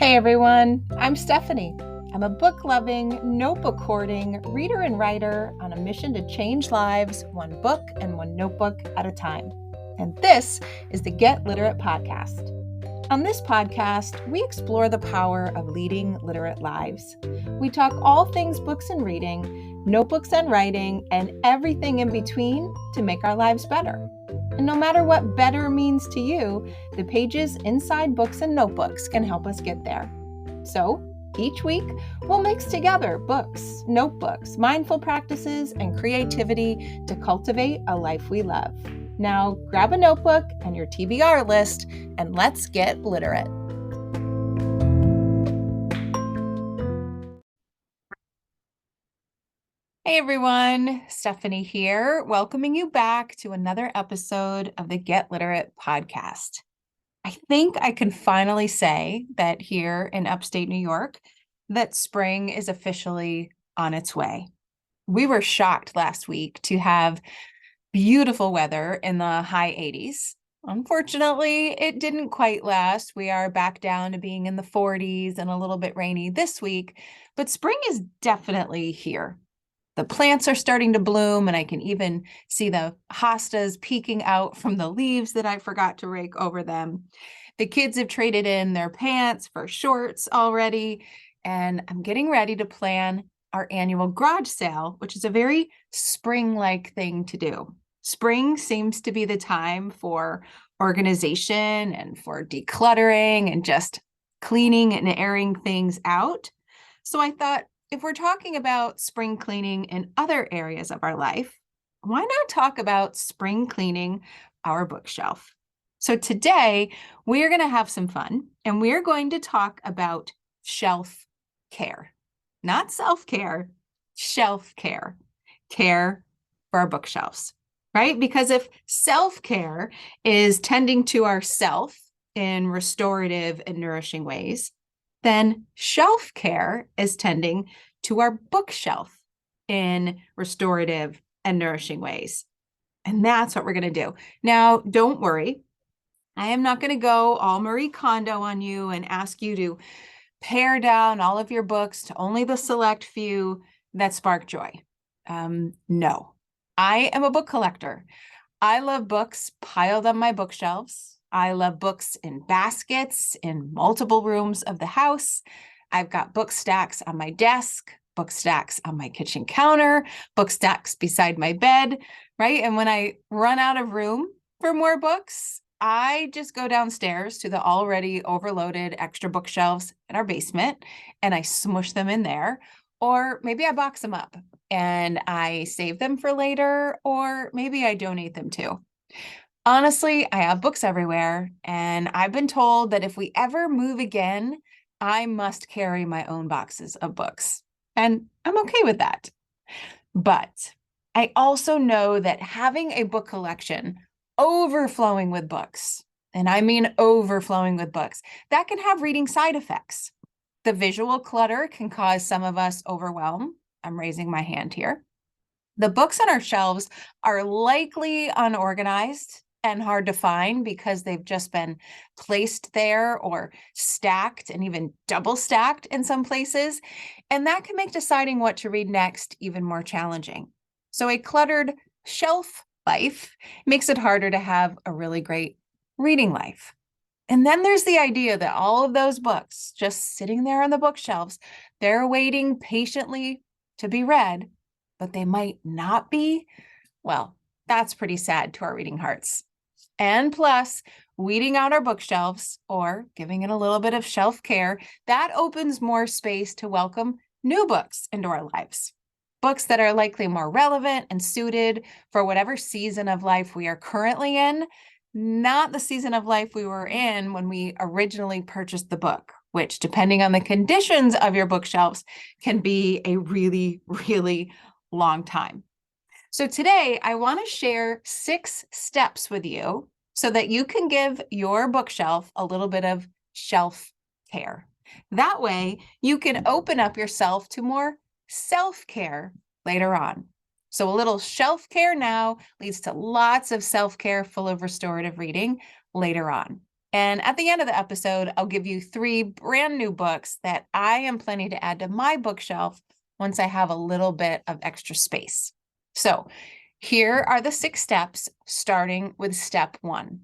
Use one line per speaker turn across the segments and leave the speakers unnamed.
Hey everyone, I'm Stephanie. I'm a book-loving, notebook-hoarding reader and writer on a mission to change lives one book and one notebook at a time. And this is the Get Literate podcast. On this podcast, we explore the power of leading literate lives. We talk all things books and reading, notebooks and writing, and everything in between to make our lives better. And no matter what better means to you, the pages inside books and notebooks can help us get there. So, each week, we'll mix together books, notebooks, mindful practices, and creativity to cultivate a life we love. Now, grab a notebook and your TBR list, and let's get literate. Hey everyone, Stephanie here, welcoming you back to another episode of the Get Literate podcast. I think I can finally say that here in upstate New York, that spring is officially on its way. We were shocked last week to have beautiful weather in the high 80s. Unfortunately, it didn't quite last. We are back down to being in the 40s and a little bit rainy this week, but spring is definitely here. The plants are starting to bloom, and I can even see the hostas peeking out from the leaves that I forgot to rake over them. The kids have traded in their pants for shorts already, and I'm getting ready to plan our annual garage sale, which is a very spring-like thing to do. Spring seems to be the time for organization and for decluttering and just cleaning and airing things out. So I thought, if we're talking about spring cleaning in other areas of our life, why not talk about spring cleaning our bookshelf? So today we're going to have some fun, and we're going to talk about shelf care. Not self-care, shelf care. Care for our bookshelves, right? Because if self-care is tending to ourself in restorative and nourishing ways, then shelf care is tending to our bookshelf in restorative and nourishing ways. And that's what we're going to do. Now, don't worry. I am not going to go all Marie Kondo on you and ask you to pare down all of your books to only the select few that spark joy. No, I am a book collector. I love books piled on my bookshelves. I love books in baskets in multiple rooms of the house. I've got book stacks on my desk, book stacks on my kitchen counter, book stacks beside my bed, right? And when I run out of room for more books, I just go downstairs to the already overloaded extra bookshelves in our basement and I smush them in there. Or maybe I box them up and I save them for later, or maybe I donate them too. Honestly, I have books everywhere, and I've been told that if we ever move again, I must carry my own boxes of books. And I'm okay with that. But I also know that having a book collection overflowing with books, and I mean overflowing with books, that can have reading side effects. The visual clutter can cause some of us overwhelm. I'm raising my hand here. The books on our shelves are likely unorganized and hard to find because they've just been placed there or stacked and even double stacked in some places. And that can make deciding what to read next even more challenging. So a cluttered shelf life makes it harder to have a really great reading life. And then there's the idea that all of those books just sitting there on the bookshelves, they're waiting patiently to be read, but they might not be. Well, that's pretty sad to our reading hearts. And plus, weeding out our bookshelves or giving it a little bit of shelf care, that opens more space to welcome new books into our lives. Books that are likely more relevant and suited for whatever season of life we are currently in, not the season of life we were in when we originally purchased the book, which, depending on the conditions of your bookshelves, can be a really, really long time. So today I want to share 6 steps with you so that you can give your bookshelf a little bit of shelf care. That way you can open up yourself to more self-care later on. So a little shelf care now leads to lots of self-care full of restorative reading later on. And at the end of the episode, I'll give you 3 brand new books that I am planning to add to my bookshelf once I have a little bit of extra space. So here are the 6 steps, starting with step 1.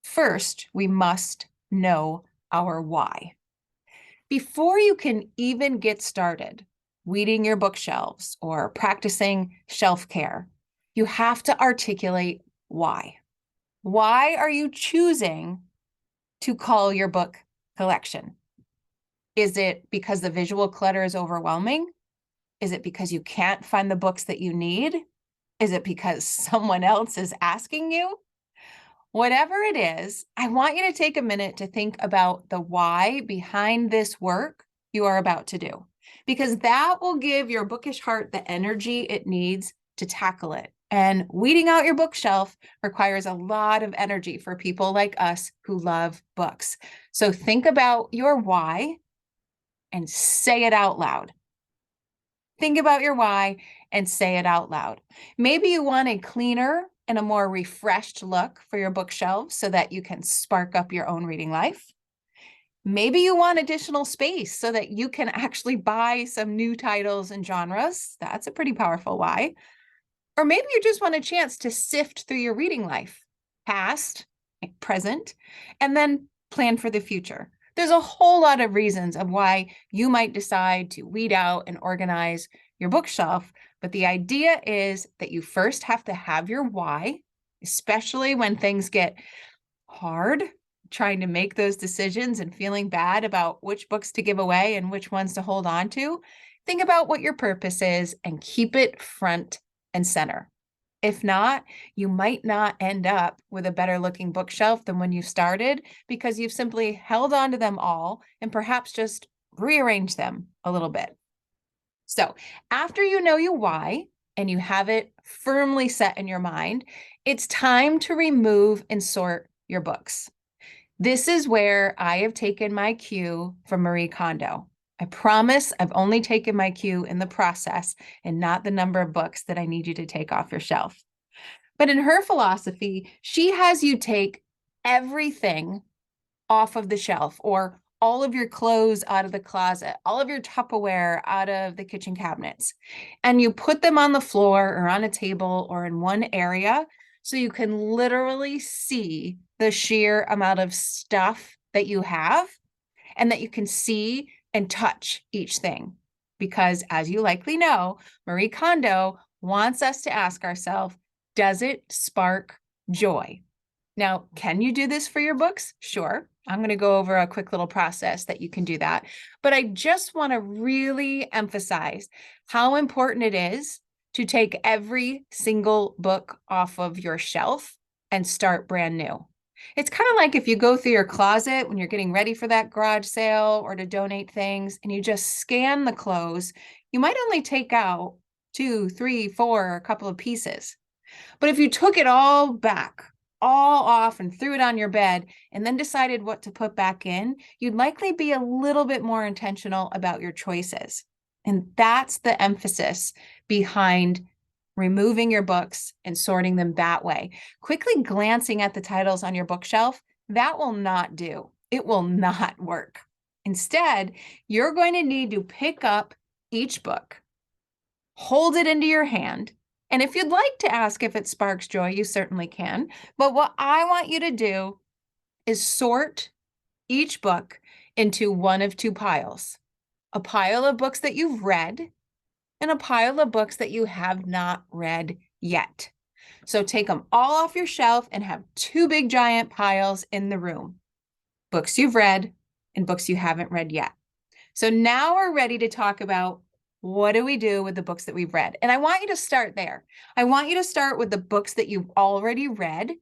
First, we must know our why. Before you can even get started weeding your bookshelves or practicing shelf care, you have to articulate why. Why are you choosing to call your book collection? Is it because the visual clutter is overwhelming? Is it because you can't find the books that you need? Is it because someone else is asking you? Whatever it is, I want you to take a minute to think about the why behind this work you are about to do, because that will give your bookish heart the energy it needs to tackle it. And weeding out your bookshelf requires a lot of energy for people like us who love books. So think about your why and say it out loud. Think about your why and say it out loud. Maybe you want a cleaner and a more refreshed look for your bookshelves so that you can spark up your own reading life. Maybe you want additional space so that you can actually buy some new titles and genres. That's a pretty powerful why. Or maybe you just want a chance to sift through your reading life, past, present, and then plan for the future. There's a whole lot of reasons of why you might decide to weed out and organize your bookshelf, but the idea is that you first have to have your why, especially when things get hard, trying to make those decisions and feeling bad about which books to give away and which ones to hold on to. Think about what your purpose is and keep it front and center. If not, you might not end up with a better looking bookshelf than when you started because you've simply held on to them all and perhaps just rearranged them a little bit. So after you know your why and you have it firmly set in your mind, it's time to remove and sort your books. This is where I have taken my cue from Marie Kondo. I promise I've only taken my cue in the process and not the number of books that I need you to take off your shelf. But in her philosophy, she has you take everything off of the shelf, or all of your clothes out of the closet, all of your Tupperware out of the kitchen cabinets, and you put them on the floor or on a table or in one area so you can literally see the sheer amount of stuff that you have and that you can see and touch each thing. Because as you likely know, Marie Kondo wants us to ask ourselves, does it spark joy? Now, can you do this for your books? Sure. I'm going to go over a quick little process that you can do that. But I just want to really emphasize how important it is to take every single book off of your shelf and start brand new. It's kind of like if you go through your closet when you're getting ready for that garage sale or to donate things and you just scan the clothes, you might only take out 2, 3, 4, a couple of pieces. But if you took it all back, all off and threw it on your bed and then decided what to put back in, you'd likely be a little bit more intentional about your choices. And that's the emphasis behind removing your books and sorting them that way. Quickly glancing at the titles on your bookshelf, that will not do. It will not work. Instead, you're going to need to pick up each book, hold it into your hand, and if you'd like to ask if it sparks joy, you certainly can. But what I want you to do is sort each book into one of 2 piles. A pile of books that you've read and a pile of books that you have not read yet. So take them all off your shelf and have 2 big giant piles in the room. Books you've read and books you haven't read yet. So now we're ready to talk about what do we do with the books that we've read? And I want you to start there. I want you to start with the books that you've already read,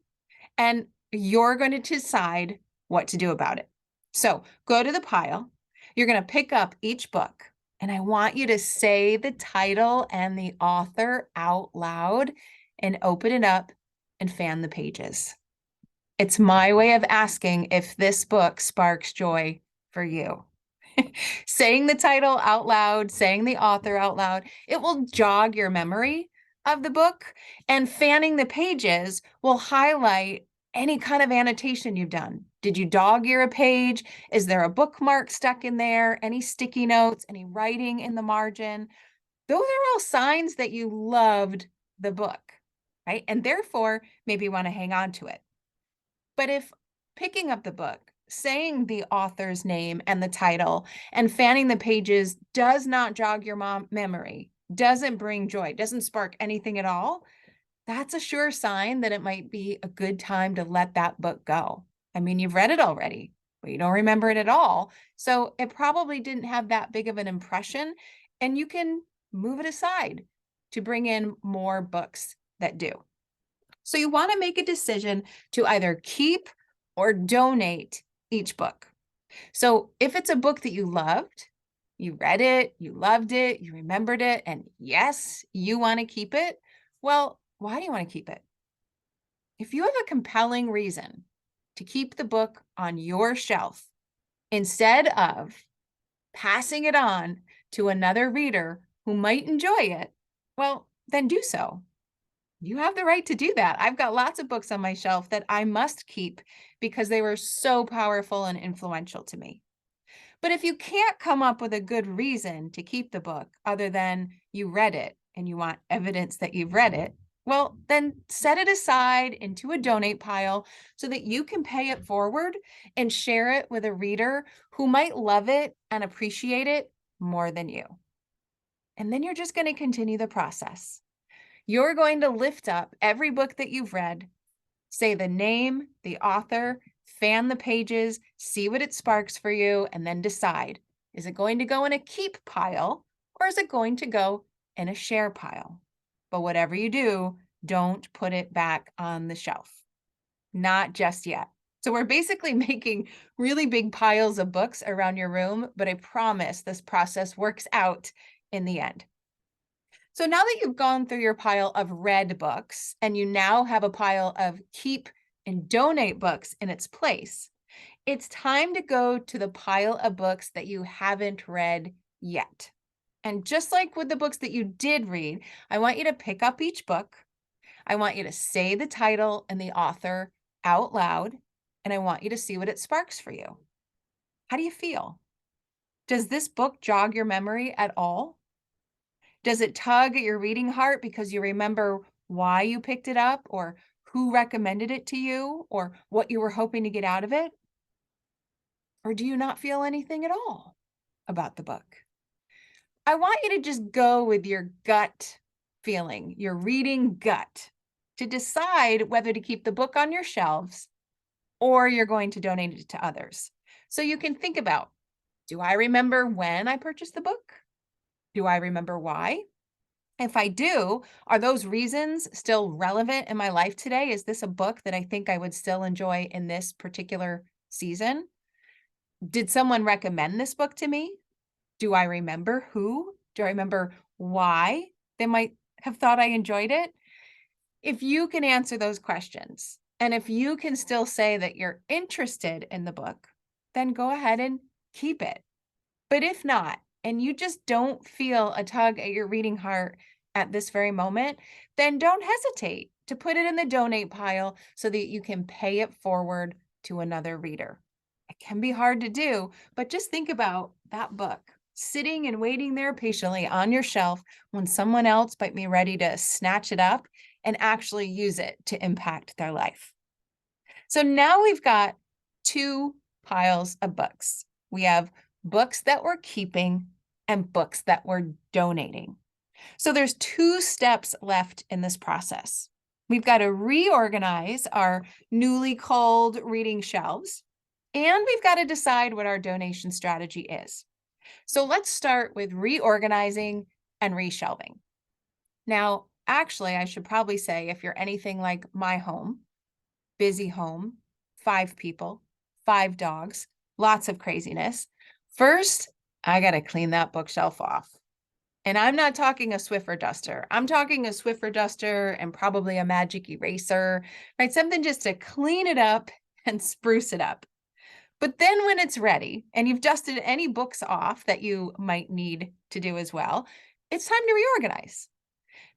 and you're going to decide what to do about it. So go to the pile. You're going to pick up each book, and I want you to say the title and the author out loud and open it up and fan the pages. It's my way of asking if this book sparks joy for you. Saying the title out loud, saying the author out loud, it will jog your memory of the book, and fanning the pages will highlight any kind of annotation you've done. Did you dog ear a page? Is there a bookmark stuck in there? Any sticky notes? Any writing in the margin? Those are all signs that you loved the book, right? And therefore, maybe want to hang on to it. But if picking up the book, saying the author's name and the title, and fanning the pages does not jog your memory, doesn't bring joy, doesn't spark anything at all, that's a sure sign that it might be a good time to let that book go. I mean, you've read it already, but you don't remember it at all. So it probably didn't have that big of an impression, and you can move it aside to bring in more books that do. So you want to make a decision to either keep or donate each book. So if it's a book that you loved, you read it, you loved it, you remembered it, and yes, you want to keep it, well, why do you want to keep it? If you have a compelling reason to keep the book on your shelf instead of passing it on to another reader who might enjoy it, well, then do so. You have the right to do that. I've got lots of books on my shelf that I must keep because they were so powerful and influential to me. But if you can't come up with a good reason to keep the book other than you read it and you want evidence that you've read it, well, then set it aside into a donate pile so that you can pay it forward and share it with a reader who might love it and appreciate it more than you. And then you're just going to continue the process. You're going to lift up every book that you've read, say the name, the author, fan the pages, see what it sparks for you, and then decide, is it going to go in a keep pile or is it going to go in a share pile? But whatever you do, don't put it back on the shelf. Not just yet. So we're basically making really big piles of books around your room, but I promise this process works out in the end. So now that you've gone through your pile of read books and you now have a pile of keep and donate books in its place, it's time to go to the pile of books that you haven't read yet. And just like with the books that you did read, I want you to pick up each book. I want you to say the title and the author out loud, and I want you to see what it sparks for you. How do you feel? Does this book jog your memory at all? Does it tug at your reading heart because you remember why you picked it up or who recommended it to you or what you were hoping to get out of it? Or do you not feel anything at all about the book? I want you to just go with your gut feeling, your reading gut, to decide whether to keep the book on your shelves or you're going to donate it to others. So you can think about, do I remember when I purchased the book? Do I remember why? If I do, are those reasons still relevant in my life today? Is this a book that I think I would still enjoy in this particular season? Did someone recommend this book to me? Do I remember who? Do I remember why they might have thought I enjoyed it? If you can answer those questions, and if you can still say that you're interested in the book, then go ahead and keep it. But if not, and you just don't feel a tug at your reading heart at this very moment, then don't hesitate to put it in the donate pile so that you can pay it forward to another reader. It can be hard to do, but just think about that book sitting and waiting there patiently on your shelf when someone else might be ready to snatch it up and actually use it to impact their life. So now we've got two piles of books. We have books that we're keeping and books that we're donating. So there's two steps left in this process. We've got to reorganize our newly culled reading shelves, and we've got to decide what our donation strategy is. So let's start with reorganizing and reshelving. Now, actually, I should probably say if you're anything like my home, busy home, 5 people, 5 dogs, lots of craziness. First, I got to clean that bookshelf off. And I'm not talking a Swiffer duster. I'm talking a Swiffer duster and probably a magic eraser, right? Something just to clean it up and spruce it up. But then when it's ready and you've dusted any books off that you might need to do as well, it's time to reorganize.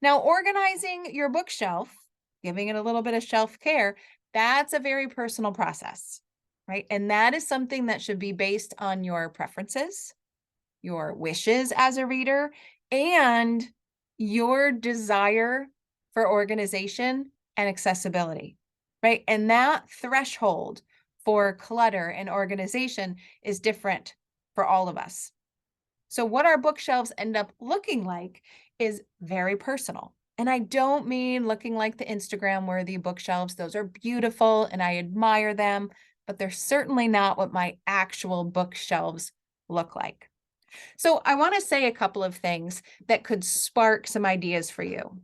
Now, organizing your bookshelf, giving it a little bit of shelf care, that's a very personal process. right? And that is something that should be based on your preferences, your wishes as a reader, and your desire for organization and accessibility, right? And that threshold for clutter and organization is different for all of us. So what our bookshelves end up looking like is very personal. And I don't mean looking like the Instagram worthy bookshelves. Those are beautiful and I admire them, but they're certainly not what my actual bookshelves look like. So I want to say a couple of things that could spark some ideas for you.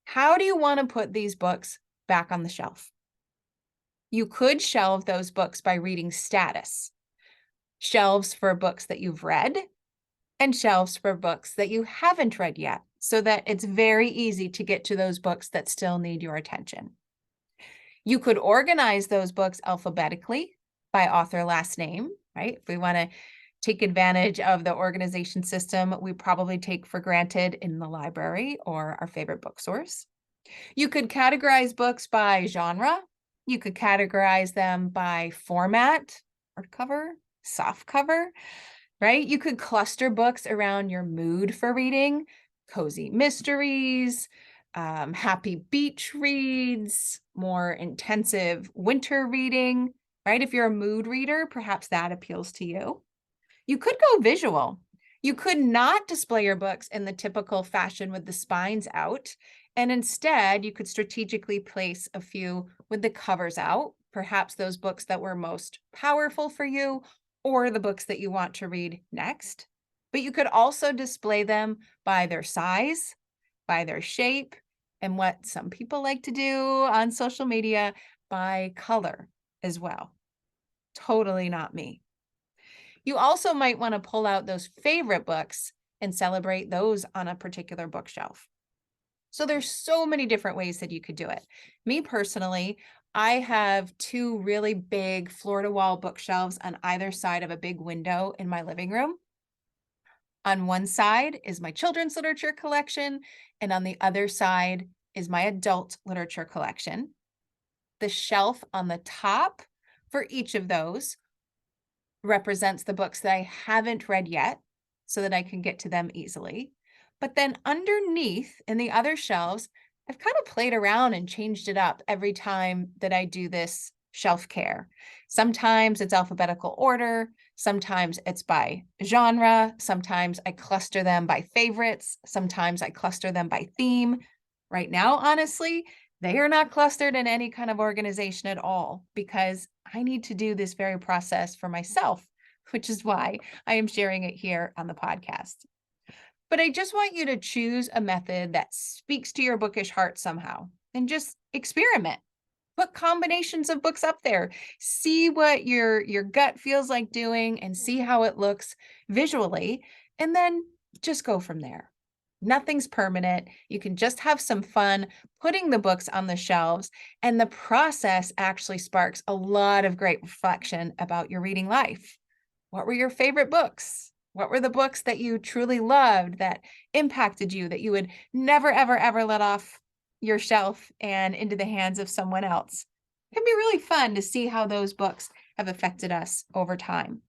How do you want to put these books back on the shelf? You could shelve those books by reading status. Shelves for books that you've read and shelves for books that you haven't read yet, so that it's very easy to get to those books that still need your attention. You could organize those books alphabetically by author last name, right? If we want to take advantage of the organization system we probably take for granted in the library or our favorite book source. You could categorize books by genre. You could categorize them by format, hardcover, softcover, right? You could cluster books around your mood for reading, cozy mysteries, happy beach reads, more intensive winter reading, right? If you're a mood reader, perhaps that appeals to you. You could go visual. You could not display your books in the typical fashion with the spines out, and instead you could strategically place a few with the covers out, perhaps those books that were most powerful for you or the books that you want to read next. But you could also display them by their size, by their shape, and what some people like to do on social media, by color as well. Totally not me. You also might want to pull out those favorite books and celebrate those on a particular bookshelf. So there's so many different ways that you could do it. Me personally, I have two really big floor-to-wall bookshelves on either side of a big window in my living room. On one side is my children's literature collection, and on the other side is my adult literature collection. The shelf on the top for each of those represents the books that I haven't read yet so that I can get to them easily. But then underneath in the other shelves, I've kind of played around and changed it up every time that I do this shelf care. Sometimes it's alphabetical order, sometimes it's by genre, sometimes I cluster them by favorites, sometimes I cluster them by theme. Right now, honestly, they are not clustered in any kind of organization at all because I need to do this very process for myself, which is why I am sharing it here on the podcast. But I just want you to choose a method that speaks to your bookish heart somehow and just experiment. Put combinations of books up there. See what your gut feels like doing and see how it looks visually, and then just go from there. Nothing's permanent. You can just have some fun putting the books on the shelves, and the process actually sparks a lot of great reflection about your reading life. What were your favorite books? What were the books that you truly loved, that impacted you, that you would never, ever, ever let off your shelf and into the hands of someone else? It can be really fun to see how those books have affected us over time.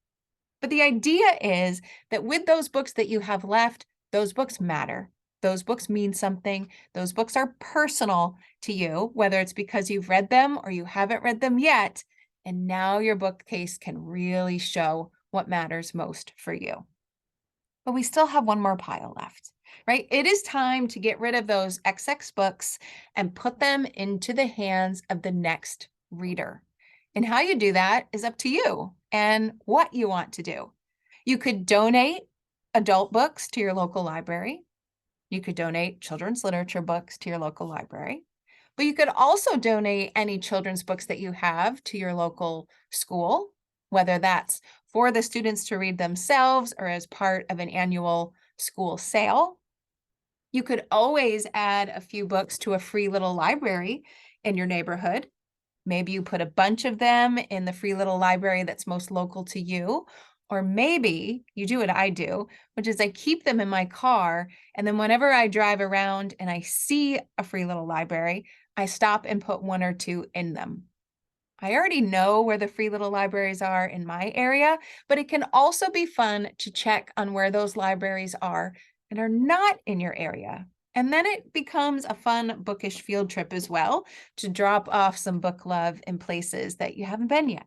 But the idea is that with those books that you have left, those books matter. Those books mean something. Those books are personal to you, whether it's because you've read them or you haven't read them yet. And now your bookcase can really show what matters most for you. But we still have one more pile left, right? It is time to get rid of those XX books and put them into the hands of the next reader. And how you do that is up to you and what you want to do. You could donate adult books to your local library. You could donate children's literature books to your local library. But you could also donate any children's books that you have to your local school, whether that's for the students to read themselves or as part of an annual school sale. You could always add a few books to a free little library in your neighborhood. Maybe you put a bunch of them in the free little library that's most local to you. Or maybe you do what I do, which is I keep them in my car. And then whenever I drive around and I see a free little library, I stop and put one or two in them. I already know where the free little libraries are in my area, but it can also be fun to check on where those libraries are and are not in your area. And then it becomes a fun bookish field trip as well to drop off some book love in places that you haven't been yet.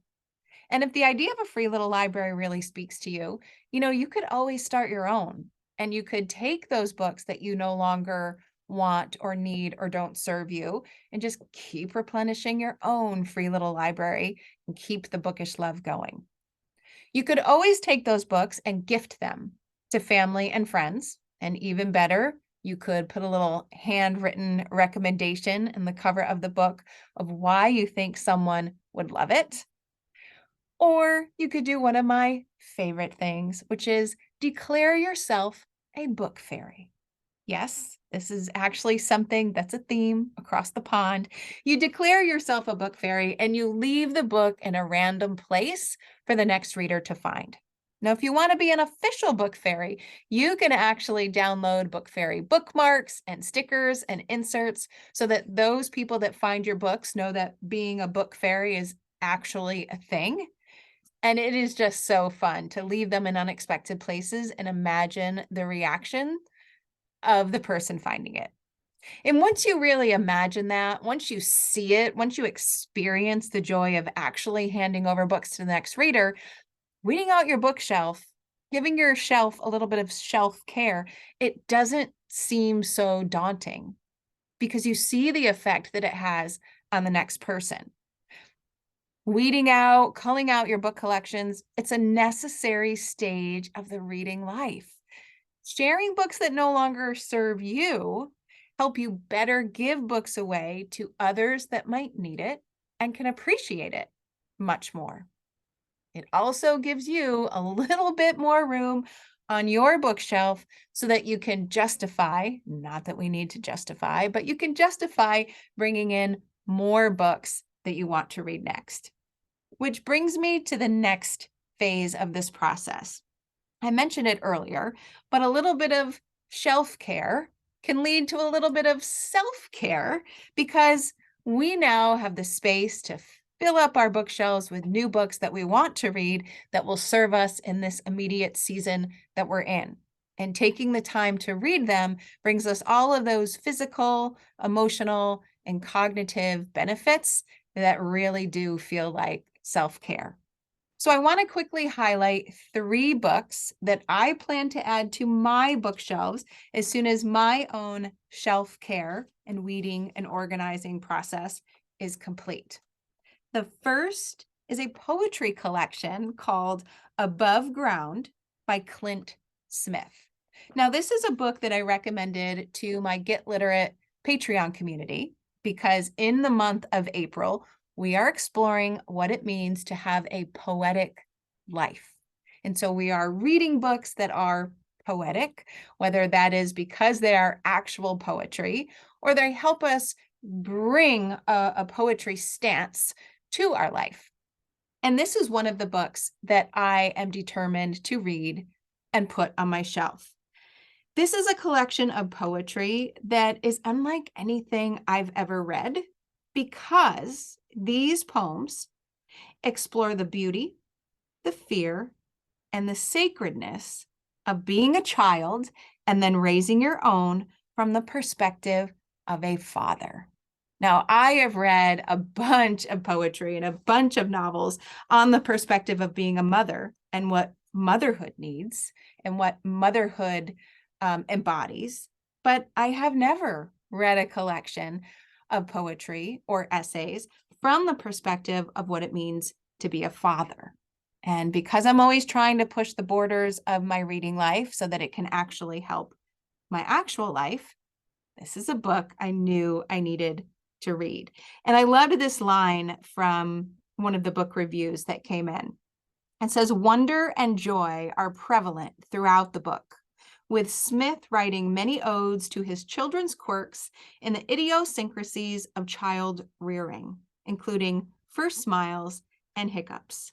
And if the idea of a free little library really speaks to you, you could always start your own. And you could take those books that you no longer want or need or don't serve you and just keep replenishing your own free little library and keep the bookish love going. You could always take those books and gift them to family and friends. And even better, you could put a little handwritten recommendation in the cover of the book of why you think someone would love it. Or you could do one of my favorite things, which is declare yourself a book fairy. Yes, this is actually something that's a theme across the pond. You declare yourself a book fairy and you leave the book in a random place for the next reader to find. Now, if you want to be an official book fairy, you can actually download book fairy bookmarks and stickers and inserts so that those people that find your books know that being a book fairy is actually a thing. And it is just so fun to leave them in unexpected places and imagine the reaction of the person finding it. And once you really imagine that, once you see it, once you experience the joy of actually handing over books to the next reader, weeding out your bookshelf, giving your shelf a little bit of shelf care, it doesn't seem so daunting because you see the effect that it has on the next person. Weeding out, culling out your book collections, it's a necessary stage of the reading life. Sharing books that no longer serve you help you better give books away to others that might need it and can appreciate it much more. It also gives you a little bit more room on your bookshelf so that you can justify, not that we need to justify, but you can justify bringing in more books that you want to read next. Which brings me to the next phase of this process. I mentioned it earlier, but a little bit of shelf care can lead to a little bit of self-care because we now have the space to fill up our bookshelves with new books that we want to read that will serve us in this immediate season that we're in. And taking the time to read them brings us all of those physical, emotional, and cognitive benefits that really do feel like self-care. So I want to quickly highlight 3 books that I plan to add to my bookshelves as soon as my own shelf care and weeding and organizing process is complete. The first is a poetry collection called Above Ground by Clint Smith. Now, this is a book that I recommended to my Get Literate Patreon community because in the month of April, we are exploring what it means to have a poetic life. And so we are reading books that are poetic, whether that is because they are actual poetry or they help us bring a poetry stance to our life. And this is one of the books that I am determined to read and put on my shelf. This is a collection of poetry that is unlike anything I've ever read because these poems explore the beauty, the fear, and the sacredness of being a child and then raising your own from the perspective of a father. Now, I have read a bunch of poetry and a bunch of novels on the perspective of being a mother and what motherhood needs and what motherhood embodies, but I have never read a collection of poetry or essays from the perspective of what it means to be a father. And because I'm always trying to push the borders of my reading life so that it can actually help my actual life, this is a book I knew I needed to read. And I loved this line from one of the book reviews that came in. It says, "Wonder and joy are prevalent throughout the book, with Smith writing many odes to his children's quirks and the idiosyncrasies of child rearing, including first smiles and hiccups.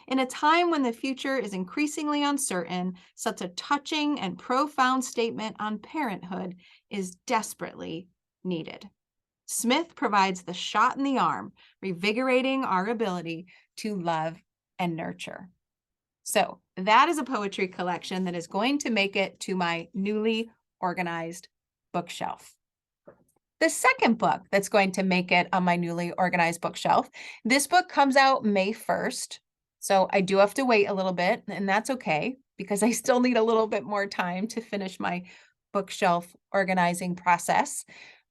In a time when the future is increasingly uncertain, such a touching and profound statement on parenthood is desperately needed." Smith provides the shot in the arm, revigorating our ability to love and nurture. So that is a poetry collection that is going to make it to my newly organized bookshelf. The second book that's going to make it on my newly organized bookshelf, this book comes out May 1st. So I do have to wait a little bit, and that's okay because I still need a little bit more time to finish my bookshelf organizing process.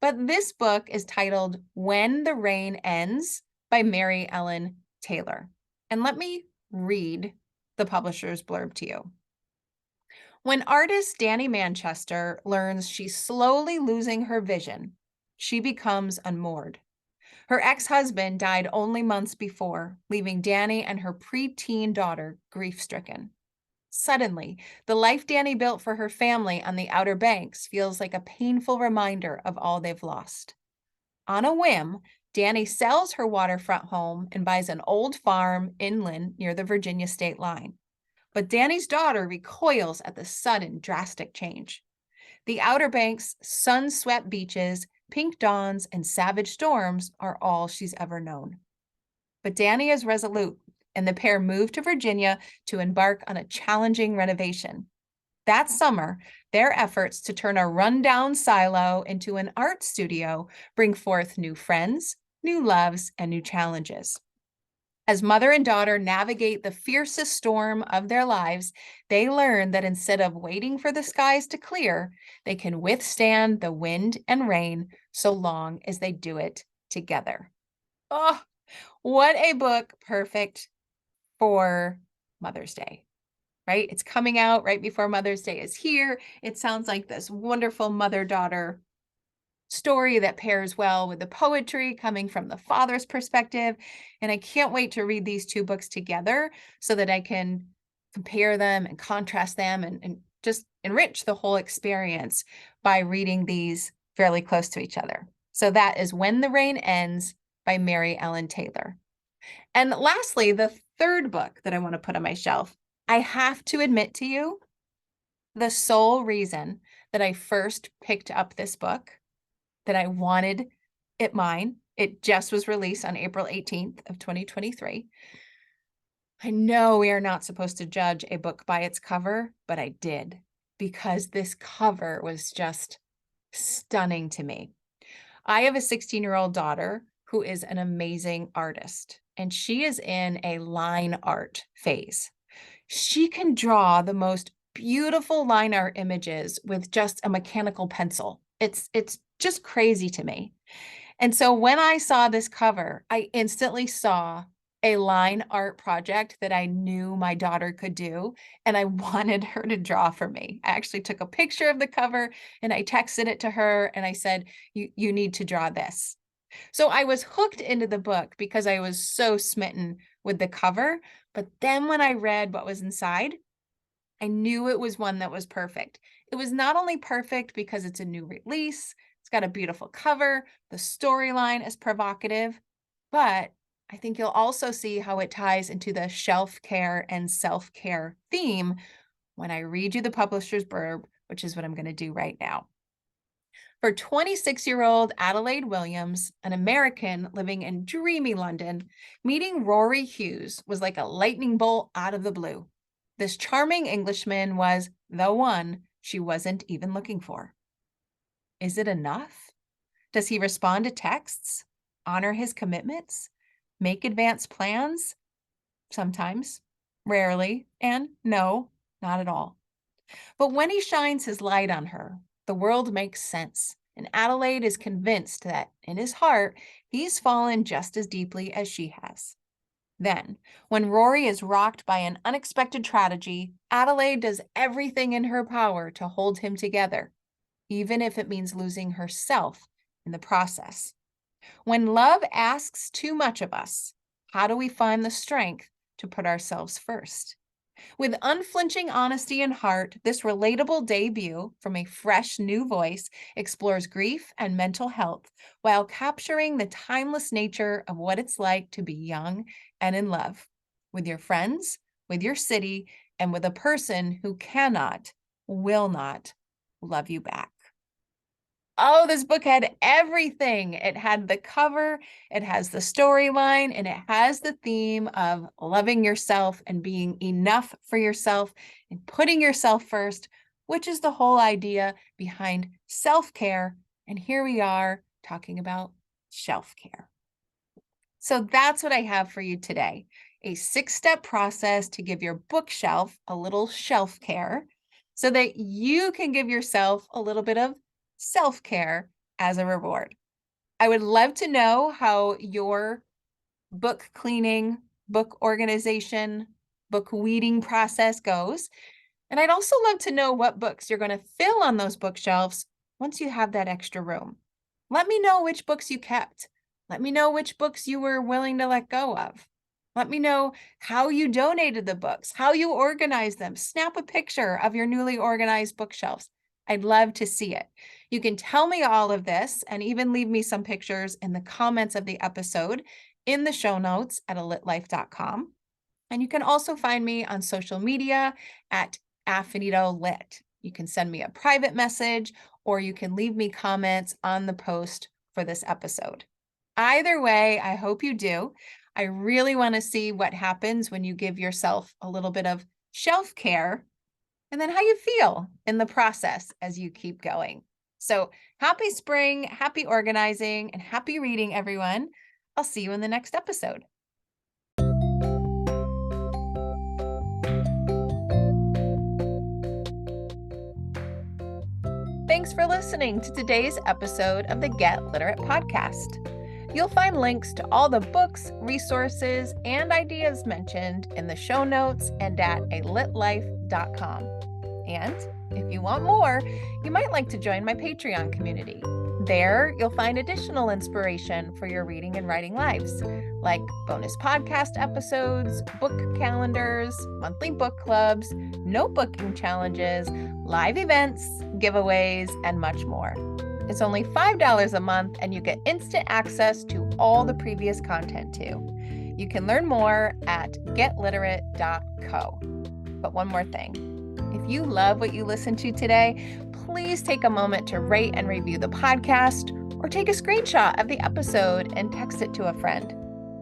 But this book is titled When the Rain Ends by Mary Ellen Taylor. And let me read the publisher's blurb to you. When artist Danny Manchester learns she's slowly losing her vision, she becomes unmoored. Her ex-husband died only months before, leaving Danny and her preteen daughter grief-stricken. Suddenly, the life Danny built for her family on the Outer Banks feels like a painful reminder of all they've lost. On a whim, Danny sells her waterfront home and buys an old farm inland near the Virginia state line. But Danny's daughter recoils at the sudden, drastic change. The Outer Banks' sun-swept beaches, pink dawns, and savage storms are all she's ever known. But Danny is resolute, and the pair move to Virginia to embark on a challenging renovation. That summer, their efforts to turn a rundown silo into an art studio bring forth new friends, new loves, and new challenges. As mother and daughter navigate the fiercest storm of their lives, they learn that instead of waiting for the skies to clear, they can withstand the wind and rain so long as they do it together. Oh, what a book perfect for Mother's Day, right? It's coming out right before Mother's Day is here. It sounds like this wonderful mother-daughter story that pairs well with the poetry coming from the father's perspective. And I can't wait to read these two books together so that I can compare them and contrast them and just enrich the whole experience by reading these fairly close to each other. So that is When the Rain Ends by Mary Ellen Taylor. And lastly, the third book that I want to put on my shelf, I have to admit to you, the sole reason that I first picked up this book, that I wanted it mine. It just was released on April 18th of 2023. I know we are not supposed to judge a book by its cover, but I did because this cover was just stunning to me. I have a 16-year-old daughter who is an amazing artist, and she is in a line art phase. She can draw the most beautiful line art images with just a mechanical pencil. It's just crazy to me. And so when I saw this cover, I instantly saw a line art project that I knew my daughter could do, and I wanted her to draw for me. I actually took a picture of the cover and I texted it to her and I said, you need to draw this. So I was hooked into the book because I was so smitten with the cover. But then when I read what was inside, I knew it was one that was perfect. It was not only perfect because it's a new release, it's got a beautiful cover, the storyline is provocative, but I think you'll also see how it ties into the shelf care and self-care theme when I read you the publisher's blurb, which is what I'm going to do right now. For 26-year-old Adelaide Williams, an American living in dreamy London, meeting Rory Hughes was like a lightning bolt out of the blue. This charming Englishman was the one she wasn't even looking for. Is it enough? Does he respond to texts, honor his commitments, make advanced plans? Sometimes, rarely, and no, not at all. But when he shines his light on her, the world makes sense, and Adelaide is convinced that in his heart, he's fallen just as deeply as she has. Then, when Rory is rocked by an unexpected tragedy, Adelaide does everything in her power to hold him together, even if it means losing herself in the process. When love asks too much of us, how do we find the strength to put ourselves first? With unflinching honesty and heart, this relatable debut from a fresh new voice explores grief and mental health while capturing the timeless nature of what it's like to be young and in love with your friends, with your city, and with a person who cannot, will not love you back. Oh, this book had everything. It had the cover, it has the storyline, and it has the theme of loving yourself and being enough for yourself and putting yourself first, which is the whole idea behind self-care. And here we are talking about shelf-care. So that's what I have for you today. A 6-step process to give your bookshelf a little shelf care so that you can give yourself a little bit of self-care as a reward. I would love to know how your book cleaning, book organization, book weeding process goes. And I'd also love to know what books you're going to fill on those bookshelves once you have that extra room. Let me know which books you kept. Let me know which books you were willing to let go of. Let me know how you donated the books, how you organized them. Snap a picture of your newly organized bookshelves. I'd love to see it. You can tell me all of this and even leave me some pictures in the comments of the episode in the show notes at alitlife.com. And you can also find me on social media at AfinitoLit. You can send me a private message or you can leave me comments on the post for this episode. Either way, I hope you do. I really want to see what happens when you give yourself a little bit of shelf care and then how you feel in the process as you keep going. So happy spring, happy organizing, and happy reading, everyone. I'll see you in the next episode. Thanks for listening to today's episode of the Get Literate podcast. You'll find links to all the books, resources, and ideas mentioned in the show notes and at alitlife.com. And if you want more, you might like to join my Patreon community. There, you'll find additional inspiration for your reading and writing lives, like bonus podcast episodes, book calendars, monthly book clubs, notebooking challenges, live events, giveaways, and much more. It's only $5 a month, and you get instant access to all the previous content too. You can learn more at getliterate.co. But one more thing. If you love what you listened to today, please take a moment to rate and review the podcast or take a screenshot of the episode and text it to a friend.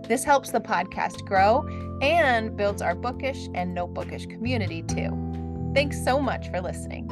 This helps the podcast grow and builds our bookish and notebookish community too. Thanks so much for listening.